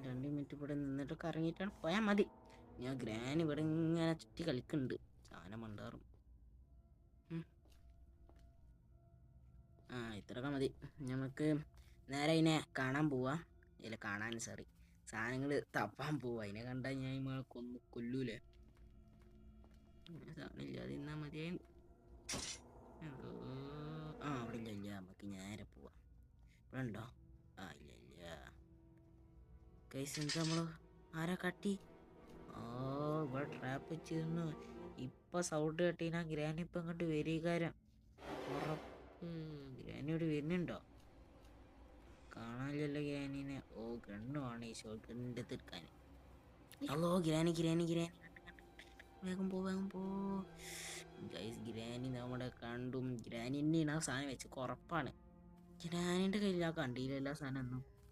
2 minute ഇവിടെ നിന്നിട്ട് കറങ്ങിയിട്ടാണ് പോയാൽ മതി. ഞാൻ ഗ്രാനി ഇവിടെ ഇങ്ങനെ ചുറ്റി കളിക്കുന്നുണ്ട്. സാധനം മണ്ടാറും. ഇത്രയൊക്കെ മതി. നമുക്ക് നേരെ അതിനെ കാണാൻ പോവാ. ഇല്ല, കാണാൻ സോറി, സാധനങ്ങൾ തപ്പാൻ പോവാ. അതിനെ കണ്ടാൽ ഞാൻ ഇമ്മ കൊല്ലൂലേ. സാധനം ഇല്ലാതെ ഇന്നാ മതിയായി. അവിടെ ഇല്ല. നമുക്ക് നേരെ പോവാ. ഇവിടെ ഉണ്ടോ? ഇല്ല. കൈസ് എന്താ നമ്മള് ആരാ കട്ടി? ഇവിടെ ട്രാപ്പ് വെച്ചിരുന്നു. ഇപ്പൊ സൗണ്ട് കെട്ടിനാ ഗ്രാനി ഇപ്പൊ ഇങ്ങോട്ട് വരികാരം. ഉറപ്പ് ഗ്രാനിയോട് വരുന്നുണ്ടോ? കാണാനില്ലല്ലോ ഗ്രാനീനെ. ഗണ്ണുമാണ് ഈ ഷോട്ട് ഗണ്ണിൻ്റെ തീർക്കാൻ. ഗ്രാനി വേഗം പോ. ഗൈസ്, ഗ്രാനി നമ്മുടെ കണ്ടും. ഗ്രാനി തന്നെയാണ് ആ സാധനം വെച്ച് ഉറപ്പാണ്. ഗ്രാനിൻ്റെ കയ്യിൽ ആ കണ്ടിയില്ല സാധനം ഒന്നും.